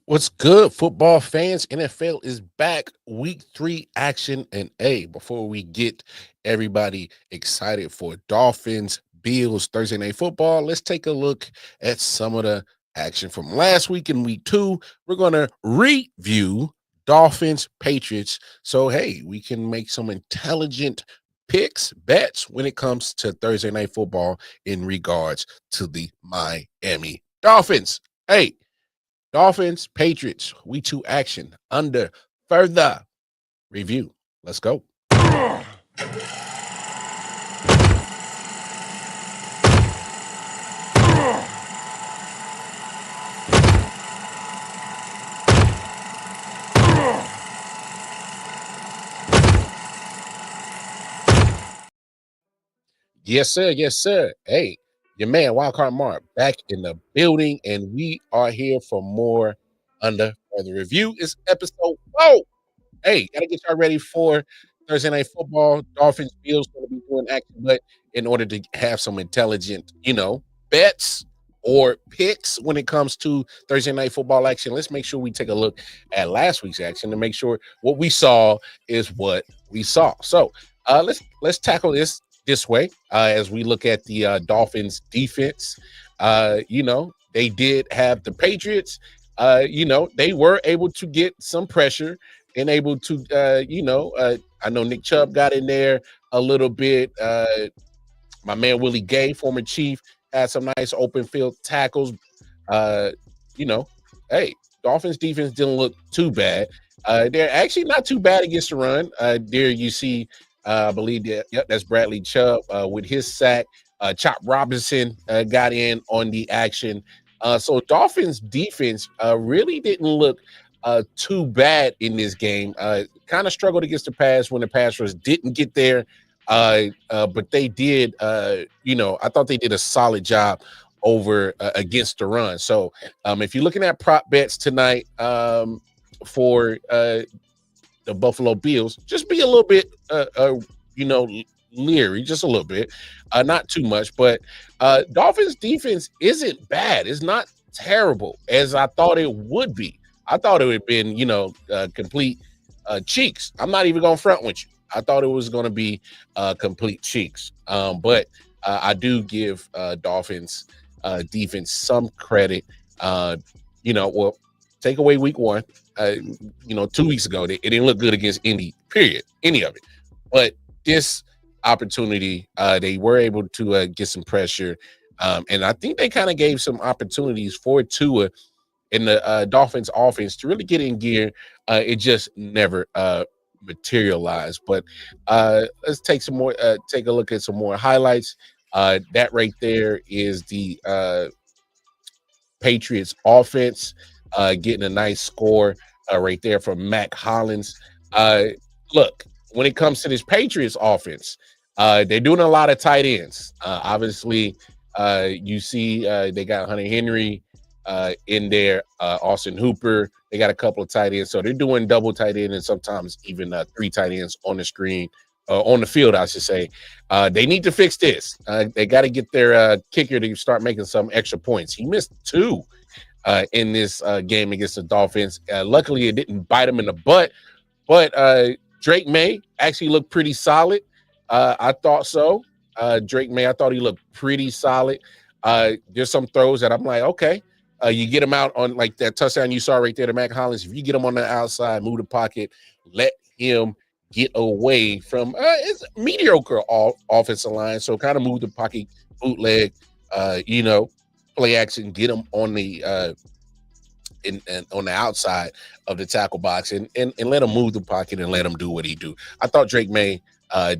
What's good, football fans? NFL is back, week 3 action. And before we get everybody excited for Dolphins, Bills, Thursday Night Football, let's take a look at some of the action from last week in week 2. We're going to review Dolphins, Patriots. So, we can make some intelligent picks, bets when it comes to Thursday Night Football in regards to the Miami Dolphins. Dolphins, Patriots, week 2 action under further review. Let's go. Yes, sir. Yes, sir. Your man, Wildcard Mark, back in the building, and we are here for more under further review. It's episode 4. Gotta get y'all ready for Thursday Night Football. Dolphins, Bills going to be doing action, but in order to have some intelligent, bets or picks when it comes to Thursday Night Football action, let's make sure we take a look at last week's action to make sure what we saw is what we saw. So let's tackle this way as we look at the Dolphins defense. They did have the Patriots. They were able to get some pressure and able to, I know Nick Chubb got in there a little bit. My man Willie Gay, former Chief, had some nice open field tackles. Dolphins defense didn't look too bad. They're actually not too bad against the run. There you see, I believe that's Bradley Chubb with his sack. Chop Robinson got in on the action. So Dolphins defense really didn't look too bad in this game. Kind of struggled against the pass when the pass rush didn't get there. But they did, I thought they did a solid job over against the run. So if you're looking at prop bets tonight for the Buffalo Bills, just be a little bit, leery, just a little bit, not too much. But Dolphins defense isn't bad. It's not terrible as I thought it would be. I thought it would have been, complete cheeks. I'm not even going to front with you. I thought it was going to be complete cheeks. But I do give Dolphins defense some credit. Take away week 1. 2 weeks ago, it didn't look good against Indy, period, any of it. But this opportunity, they were able to get some pressure. And I think they kind of gave some opportunities for Tua in the Dolphins offense to really get in gear. It just never materialized. But let's take a look at some more highlights. That right there is the Patriots offense getting a nice score right there from Mac Hollins. Look, when it comes to this Patriots offense, they're doing a lot of tight ends. Obviously, you see they got Hunter Henry in there, Austin Hooper. They got a couple of tight ends. So they're doing double tight end and sometimes even 3 tight ends on the screen, on the field, I should say. They need to fix this. They got to get their kicker to start making some extra points. He missed 2 in this game against the Dolphins. Luckily, it didn't bite him in the butt. But Drake May actually looked pretty solid. I thought so. Drake May, I thought he looked pretty solid. There's some throws that I'm like, okay. You get him out on like that touchdown you saw right there to Mac Hollins. If you get him on the outside, move the pocket, let him get away from it's mediocre offensive line. So kind of move the pocket, bootleg, play action, get him on the on the outside of the tackle box and let him move the pocket and let him do what he do. I thought Drake May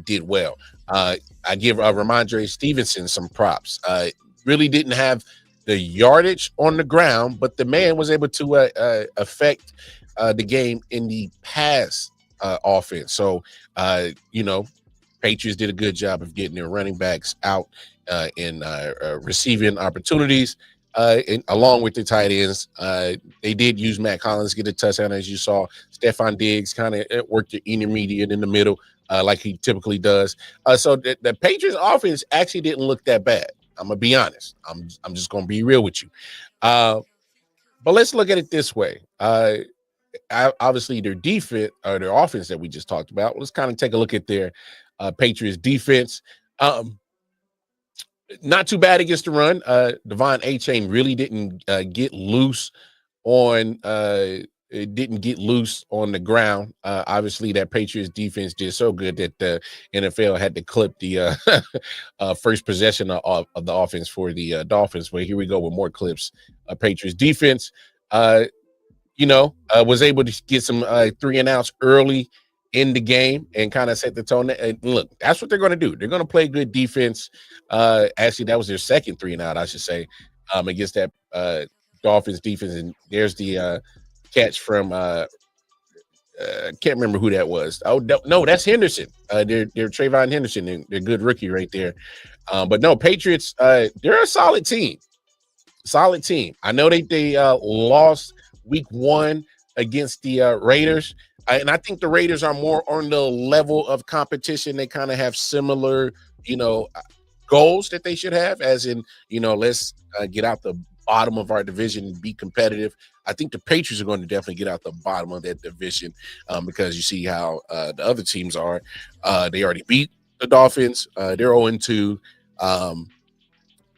did well. I give Ramondre Stevenson some props. Really didn't have the yardage on the ground, but the man was able to affect the game in the pass offense. So, Patriots did a good job of getting their running backs out in receiving opportunities. And along with the tight ends, they did use Matt Collins to get a touchdown, as you saw. Stephon Diggs kind of worked the intermediate in the middle like he typically does. So the Patriots offense actually didn't look that bad. I'm going to be honest. I'm just going to be real with you. But let's look at it this way. Obviously their defense or their offense that we just talked about. Let's kind of take a look at their Patriots defense. Not too bad against the run. Devon A-Chain really didn't get loose on it didn't get loose on the ground. Obviously, that Patriots defense did so good that the NFL had to clip the first possession of the offense for the Dolphins. But here we go with more clips. Patriots defense, was able to get some 3 and outs early in the game and kind of set the tone. And look, that's what they're going to do. They're going to play good defense. Actually, that was their second 3 and out, I should say, against that Dolphins defense. And there's the catch from can't remember who that was. Oh no, that's Henderson. They're Trayvon Henderson. They're good rookie right there. But no, Patriots. They're a solid team. Solid team. I know they lost week 1 against the Raiders. And I think the Raiders are more on the level of competition. They kind of have similar, goals that they should have, as in, let's get out the bottom of our division and be competitive. I think the Patriots are going to definitely get out the bottom of that division because you see how the other teams are. They already beat the Dolphins. They're 0-2.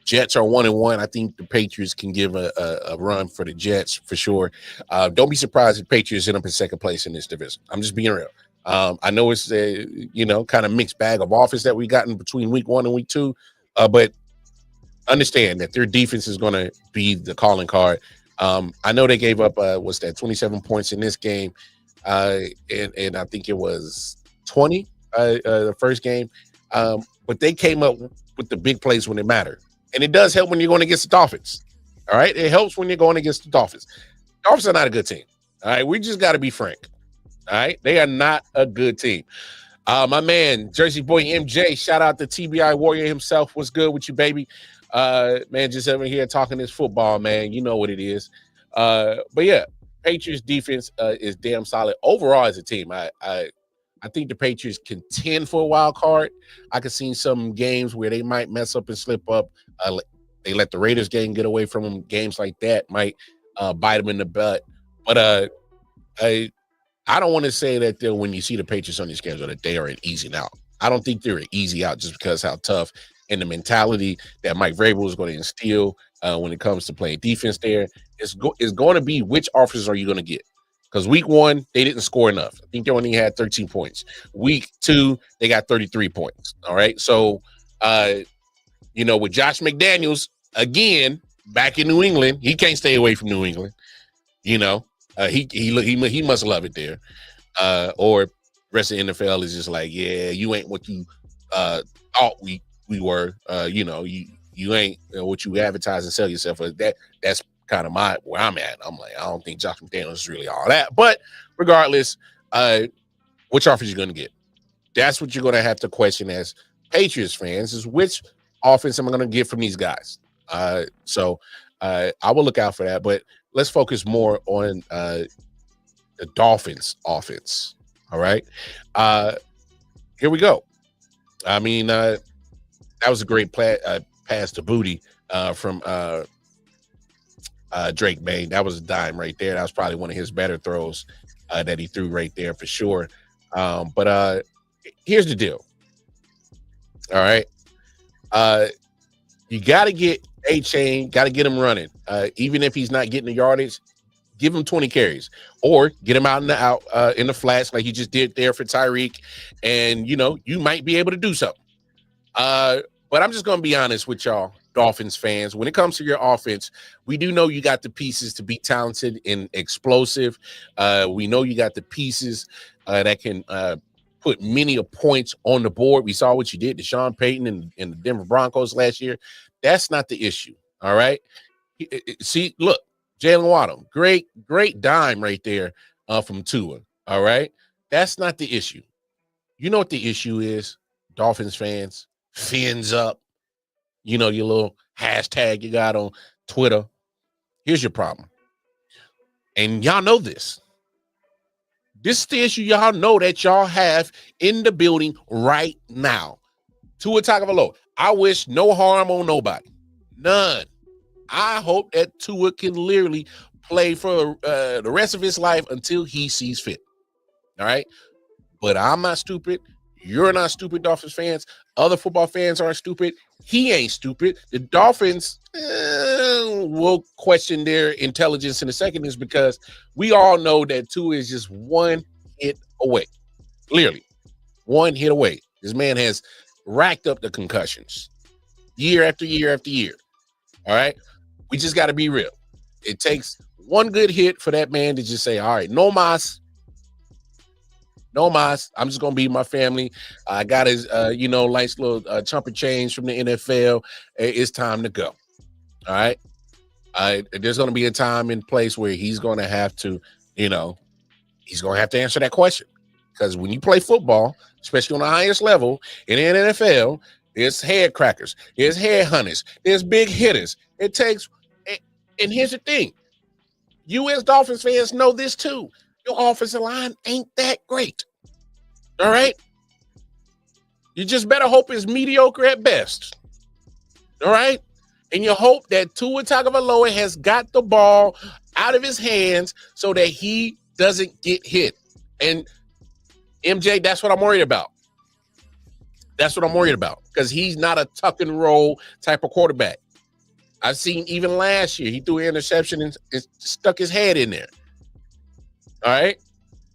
Jets are 1-1. I think the Patriots can give a run for the Jets for sure. Don't be surprised if Patriots end up in second place in this division. I'm just being real. I know it's a kind of mixed bag of offense that we got in between week 1 and week 2, but understand that their defense is going to be the calling card. I know they gave up 27 points in this game, and I think it was 20 the first game, but they came up with the big plays when it mattered. And it does help when you're going against the Dolphins. All right. It helps when you're going against the Dolphins. Dolphins are not a good team. All right. We just got to be frank. All right. They are not a good team. My man, Jersey Boy MJ, shout out to TBI Warrior himself. What's good with you, baby? Man, just over here talking this football, man. You know what it is. But yeah, Patriots defense is damn solid overall as a team. I think the Patriots contend for a wild card. I could see some games where they might mess up and slip up. They let the Raiders game get away from them. Games like that might bite them in the butt. But I don't want to say that when you see the Patriots on these games that they are an easy out. I don't think they're an easy out just because how tough and the mentality that Mike Vrabel is going to instill when it comes to playing defense there is going to be which offenses are you going to get? Because week 1, they didn't score enough. I think they only had 13 points. Week 2, they got 33 points. All right. So, with Josh McDaniels, again, back in New England, he can't stay away from New England. He must love it there. Or the rest of the NFL is just like, yeah, you ain't what you thought we were. You ain't what you advertise and sell yourself as. That's kind of where I'm at. I'm like, I don't think Josh McDaniels is really all that. But regardless, which offense you're going to get? That's what you're going to have to question as Patriots fans is which offense am I going to get from these guys? So I will look out for that. But let's focus more on the Dolphins offense. All right. Here we go. I mean, that was a great pass to Booty from Drake May. That was a dime right there. That was probably one of his better throws that he threw right there for sure. But here's the deal. All right. You got to get A-Chain, got to get him running. Even if he's not getting the yardage, give him 20 carries or get him out in the flats like you just did there for Tyreek. And, you might be able to do something. But I'm just going to be honest with y'all, Dolphins fans. When it comes to your offense, we do know you got the pieces to be talented and explosive. We know you got the pieces that can put many points on the board. We saw what you did to Sean Payton and the Denver Broncos last year. That's not the issue. All right. See, look, Jalen Waddle, great dime right there from Tua. All right. That's not the issue. You know what the issue is, Dolphins fans? Fins up. Your little hashtag you got on Twitter. Here's your problem. And y'all know this. This is the issue y'all know that y'all have in the building right now. Tua Tagovailoa. I wish no harm on nobody. None. I hope that Tua can literally play for the rest of his life until he sees fit. All right. But I'm not stupid. You're not stupid, Dolphins fans. Other football fans aren't stupid. He ain't stupid. The Dolphins will question their intelligence in a second, is because we all know that Tua is just one hit away. Clearly, one hit away. This man has racked up the concussions year after year after year. All right. We just got to be real. It takes one good hit for that man to just say, all right, no mas. No mas. I'm just gonna be my family. I got his, nice little chump of change from the NFL. It's time to go. All right. There's gonna be a time and place where he's gonna have to, he's gonna have to answer that question. Because when you play football, especially on the highest level in the NFL, there's head crackers, there's head hunters, there's big hitters. It takes, and here's the thing: you as Dolphins fans know this too. Your offensive line ain't that great. All right. You just better hope it's mediocre at best. All right. And you hope that Tua Tagovailoa has got the ball out of his hands so that he doesn't get hit. And MJ, that's what I'm worried about. That's what I'm worried about, because he's not a tuck and roll type of quarterback. I've seen even last year, he threw an interception and stuck his head in there. All right.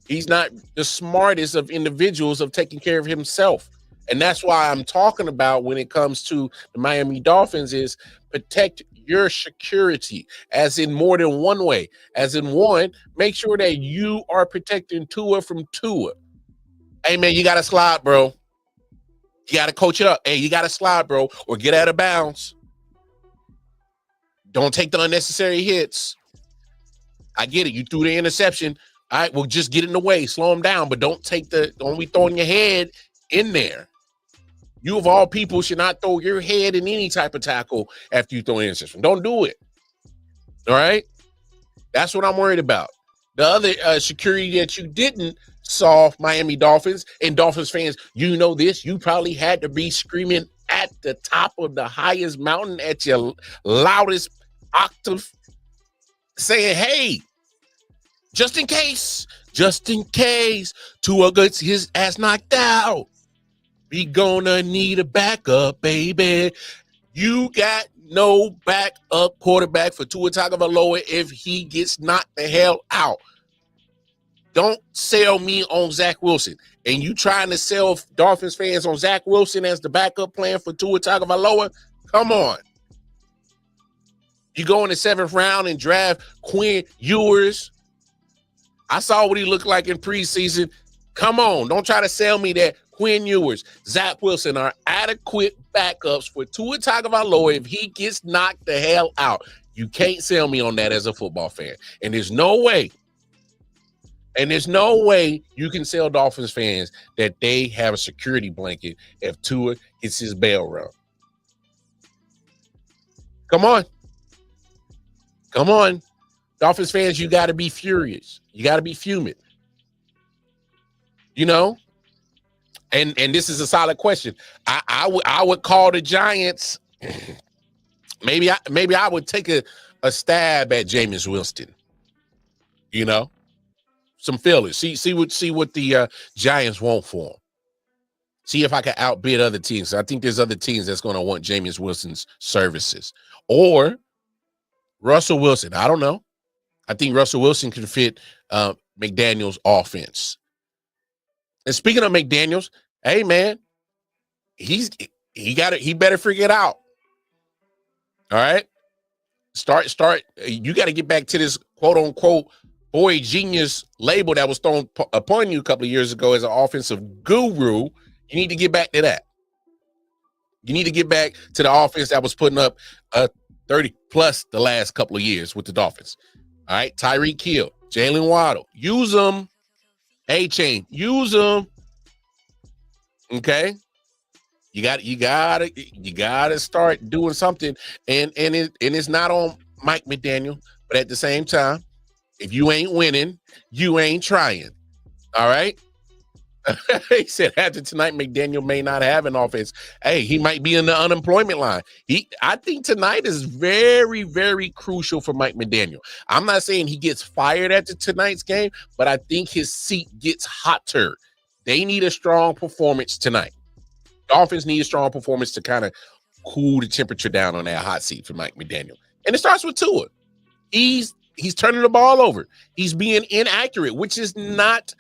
He's not the smartest of individuals of taking care of himself. And that's why I'm talking about, when it comes to the Miami Dolphins, is protect your security, as in more than one way. As in, one, make sure that you are protecting Tua from Tua. Hey, man, you got to slide, bro. You got to coach it up. Hey, you got to slide, bro, or get out of bounds. Don't take the unnecessary hits. I get it. You threw the interception. All right, well, just get in the way, slow him down, but don't be throwing your head in there. You, of all people, should not throw your head in any type of tackle after you throw an interception. Don't do it. All right? That's what I'm worried about. The other security that you didn't solve, Miami Dolphins, and Dolphins fans, you know this, you probably had to be screaming at the top of the highest mountain at your loudest octave, saying, hey, just in case Tua gets his ass knocked out, we gonna need a backup, baby. You got no backup quarterback for Tua Tagovailoa if he gets knocked the hell out. Don't sell me on Zach Wilson. And you trying to sell Dolphins fans on Zach Wilson as the backup plan for Tua Tagovailoa? Come on. You go in the 7th round and draft Quinn Ewers. I saw what he looked like in preseason. Come on. Don't try to sell me that Quinn Ewers, Zach Wilson are adequate backups for Tua Tagovailoa if he gets knocked the hell out. You can't sell me on that as a football fan. And there's no way you can sell Dolphins fans that they have a security blanket if Tua hits his bell rung. Come on. Dolphins fans, you got to be furious. You got to be fuming. And this is a solid question. I would call the Giants. Maybe I would take a stab at Jameis Winston. Some feelers. See what the Giants want for him. See if I can outbid other teams. I think there's other teams that's going to want Jameis Winston's services, or Russell Wilson. I don't know. I think Russell Wilson can fit McDaniel's offense. And speaking of McDaniels, hey man, he better figure it out. All right. Start. You got to get back to this quote unquote boy genius label that was thrown upon you a couple of years ago as an offensive guru. You need to get back to that. You need to get back to the offense that was putting up 30 plus the last couple of years with the Dolphins. All right. Tyreek Hill, Jalen Waddle, use them. A-Chain, use them. Okay. You gotta start doing something. And it's not on Mike McDaniel, but at the same time, if you ain't winning, you ain't trying. All right. He said after tonight, McDaniel may not have an offense. Hey, he might be in the unemployment line. I think tonight is very, very crucial for Mike McDaniel. I'm not saying he gets fired after tonight's game, but I think his seat gets hotter. They need a strong performance tonight. Dolphins need a strong performance to kind of cool the temperature down on that hot seat for Mike McDaniel. And it starts with Tua. He's turning the ball over. He's being inaccurate, which is not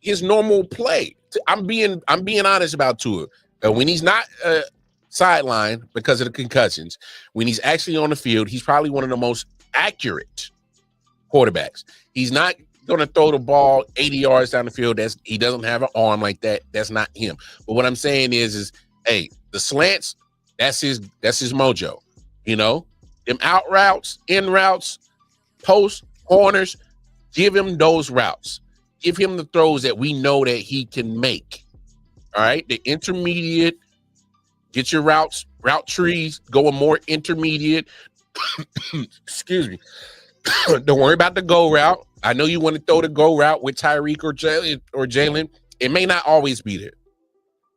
his normal play. I'm being honest about Tua. When he's not sidelined because of the concussions, when he's actually on the field, he's probably one of the most accurate quarterbacks. He's not going to throw the ball 80 yards down the field. He doesn't have an arm like that. That's not him. But what I'm saying is hey, the slants, that's his mojo. Them out routes, in routes, post, corners, give him those routes. Give him the throws that we know that he can make. All right? The intermediate, get your route trees, going more intermediate. Excuse me. Don't worry about the go route. I know you want to throw the go route with Tyreek or Jalen. It may not always be there.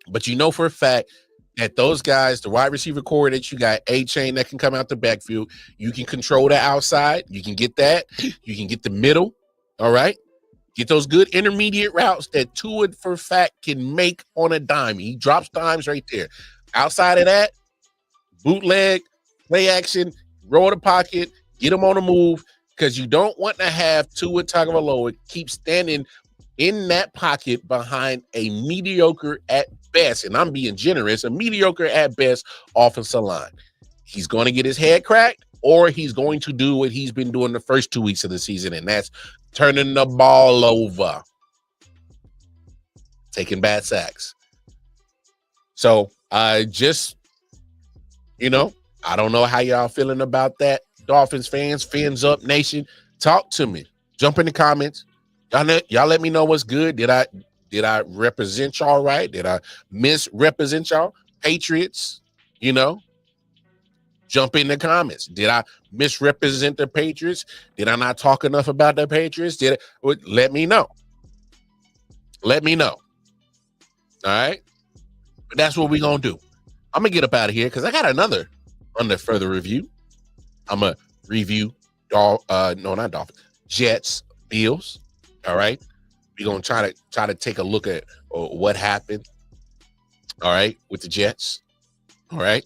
But you know for a fact that those guys, the wide receiver core that you got, A-Chain that can come out the backfield, you can control the outside. You can get that. You can get the middle. All right? Get those good intermediate routes that Tua for a fact can make on a dime. He drops dimes right there. Outside of that, bootleg, play action, roll the pocket, get him on the move, because you don't want to have Tua Tagovailoa keep standing in that pocket behind a mediocre at best, and I'm being generous, a mediocre at best offensive line. He's going to get his head cracked, or he's going to do what he's been doing the first 2 weeks of the season, and that's turning the ball over, taking bad sacks. So I don't know how y'all feeling about that. Dolphins fans, Fins Up Nation, talk to me. Jump in the comments. Y'all let me know what's good. Did I represent y'all right? Did I misrepresent y'all? Patriots, jump in the comments. Did I misrepresent the Patriots? Did I not talk enough about the Patriots? Let me know. Let me know. All right? But that's what we're going to do. I'm going to get up out of here because I got another under further review. I'm going to review Jets, Bills. All right. We're going to try to take a look at what happened. All right. With the Jets. All right.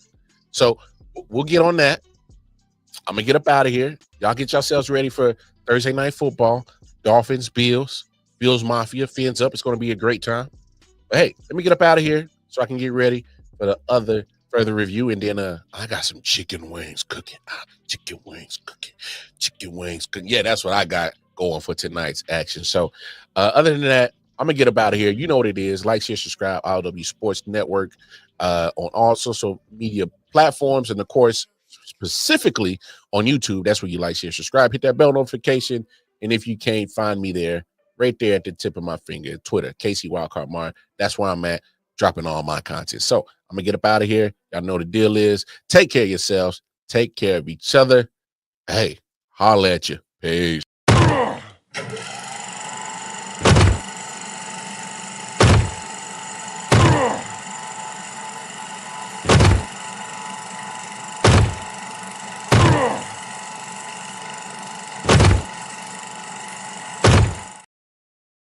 So we'll get on that. I'm going to get up out of here. Y'all get yourselves ready for Thursday Night Football. Dolphins, Bills Mafia, Fins Up. It's going to be a great time. But hey, let me get up out of here so I can get ready for the other further review. And then I got some chicken wings cooking. Chicken wings cooking. Yeah, that's what I got going for tonight's action. So other than that, I'm going to get up out of here. You know what it is. Like, share, subscribe, RW Sports Network on all social media platforms. And, of course, specifically on YouTube. That's where you like, share, subscribe. Hit that bell notification. And if you can't find me there, right there at the tip of my finger, Twitter, Casey Wildcard Martin. That's where I'm at, dropping all my content. So I'm going to get up out of here. Y'all know the deal is. Take care of yourselves. Take care of each other. Hey, holla at you. Peace.